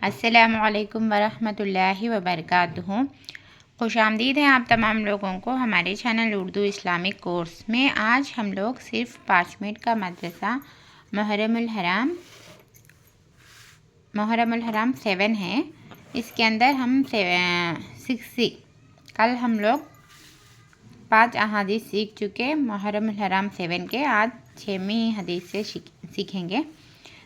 السلام علیکم ورحمۃ اللہ وبرکاتہ۔ خوش آمدید ہیں آپ تمام لوگوں کو ہمارے چینل اردو اسلامک کورس میں۔ آج ہم لوگ صرف 5 منٹ کا مدرسہ محرم الحرام 7 ہے، اس کے اندر ہم 60 کل ہم لوگ 5 احادیث سیکھ چکے محرم الحرام 7 کے۔ آج 6ویں حدیث سے سیکھیں گے۔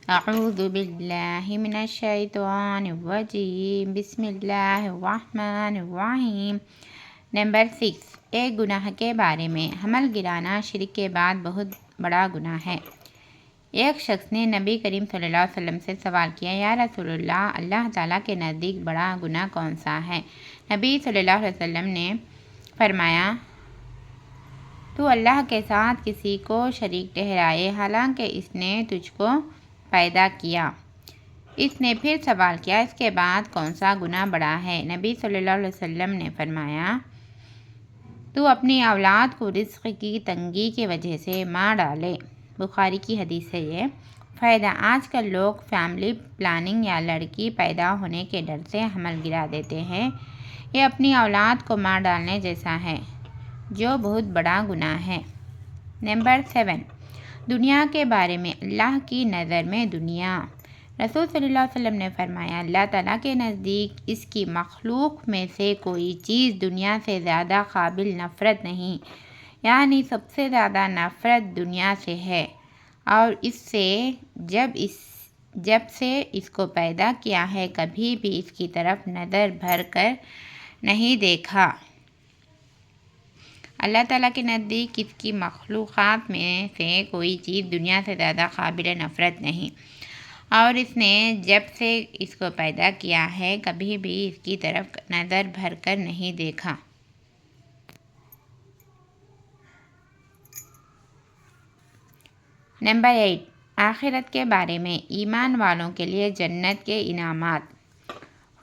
اعوذ باللہ من الشیطان الرجیم، بسم اللہ الرحمن الرحیم۔ نمبر 6، ایک گناہ کے بارے میں۔ حمل گرانا شرک کے بعد بہت بڑا گناہ ہے۔ ایک شخص نے نبی کریم صلی اللہ علیہ وسلم سے سوال کیا، یا رسول اللہ، اللہ تعالیٰ کے نزدیک بڑا گناہ کون سا ہے؟ نبی صلی اللہ علیہ وسلم نے فرمایا، تو اللہ کے ساتھ کسی کو شریک ٹھہرائے حالانکہ اس نے تجھ کو پیدا کیا۔ اس نے پھر سوال کیا، اس کے بعد کون سا گناہ بڑا ہے؟ نبی صلی اللہ علیہ وسلم نے فرمایا، تو اپنی اولاد کو رزق کی تنگی کی وجہ سے مار ڈالے۔ بخاری کی حدیث ہے یہ۔ فائدہ، آج کل لوگ فیملی پلاننگ یا لڑکی پیدا ہونے کے ڈر سے حمل گرا دیتے ہیں۔ یہ اپنی اولاد کو مار ڈالنے جیسا ہے، جو بہت بڑا گناہ ہے۔ نمبر 7، دنیا کے بارے میں۔ اللہ کی نظر میں دنیا۔ رسول صلی اللہ علیہ وسلم نے فرمایا، اللہ تعالیٰ کے نزدیک اس کی مخلوق میں سے کوئی چیز دنیا سے زیادہ قابل نفرت نہیں، یعنی سب سے زیادہ نفرت دنیا سے ہے، اور اس سے جب سے اس کو پیدا کیا ہے کبھی بھی اس کی طرف نظر بھر کر نہیں دیکھا۔ اللہ تعالیٰ کے نزدیک اس کی مخلوقات میں سے کوئی چیز دنیا سے زیادہ قابل نفرت نہیں، اور اس نے جب سے اس کو پیدا کیا ہے کبھی بھی اس کی طرف نظر بھر کر نہیں دیکھا۔ نمبر 8، آخرت کے بارے میں۔ ایمان والوں کے لیے جنت کے انعامات۔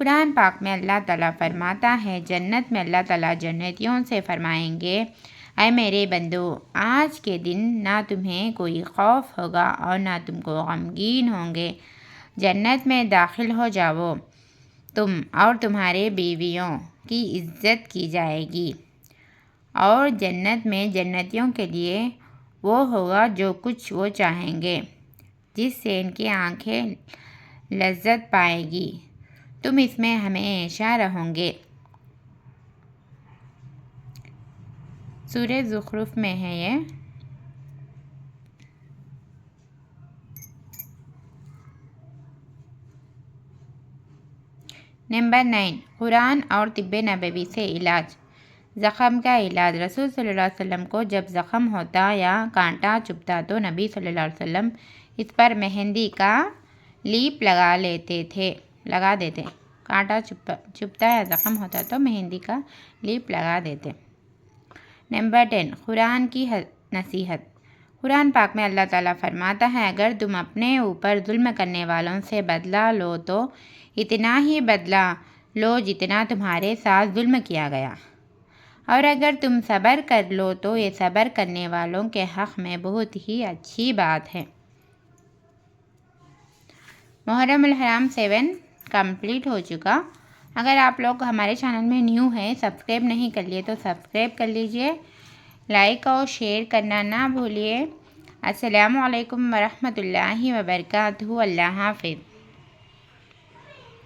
قرآن پاک میں اللہ تعالیٰ فرماتا ہے، جنت میں اللہ تعالیٰ جنتیوں سے فرمائیں گے، اے میرے بندو، آج کے دن نہ تمہیں کوئی خوف ہوگا اور نہ تم کو غمگین ہوں گے۔ جنت میں داخل ہو جاؤ، تم اور تمہارے بیویوں کی عزت کی جائے گی، اور جنت میں جنتیوں کے لیے وہ ہوگا جو کچھ وہ چاہیں گے، جس سے ان کی آنکھیں لذت پائیں گی، تم اس میں ہمیشہ رہو گے۔ سورہ زخرف میں ہے یہ۔ نمبر 9، قرآن اور طب نبوی سے علاج۔ زخم کا علاج۔ رسول صلی اللہ علیہ وسلم کو جب زخم ہوتا یا کانٹا چبھتا تو نبی صلی اللہ علیہ وسلم اس پر مہندی کا لیپ لگا دیتے۔ کانٹا چبھتا یا زخم ہوتا تو مہندی کا لیپ لگا دیتے۔ نمبر 10، قرآن کی نصیحت۔ قرآن پاک میں اللہ تعالیٰ فرماتا ہے، اگر تم اپنے اوپر ظلم کرنے والوں سے بدلہ لو تو اتنا ہی بدلہ لو جتنا تمہارے ساتھ ظلم کیا گیا، اور اگر تم صبر کر لو تو یہ صبر کرنے والوں کے حق میں بہت ہی اچھی بات ہے۔ محرم الحرام 7 کمپلیٹ ہو چکا۔ اگر آپ لوگ ہمارے چینل میں نیو ہیں، سبسکرائب نہیں کر لیے تو سبسکرائب کر لیجئے، لائک اور شیئر کرنا نہ بھولیے۔ السلام علیکم ورحمۃ اللہ وبرکاتہ۔ اللہ حافظ۔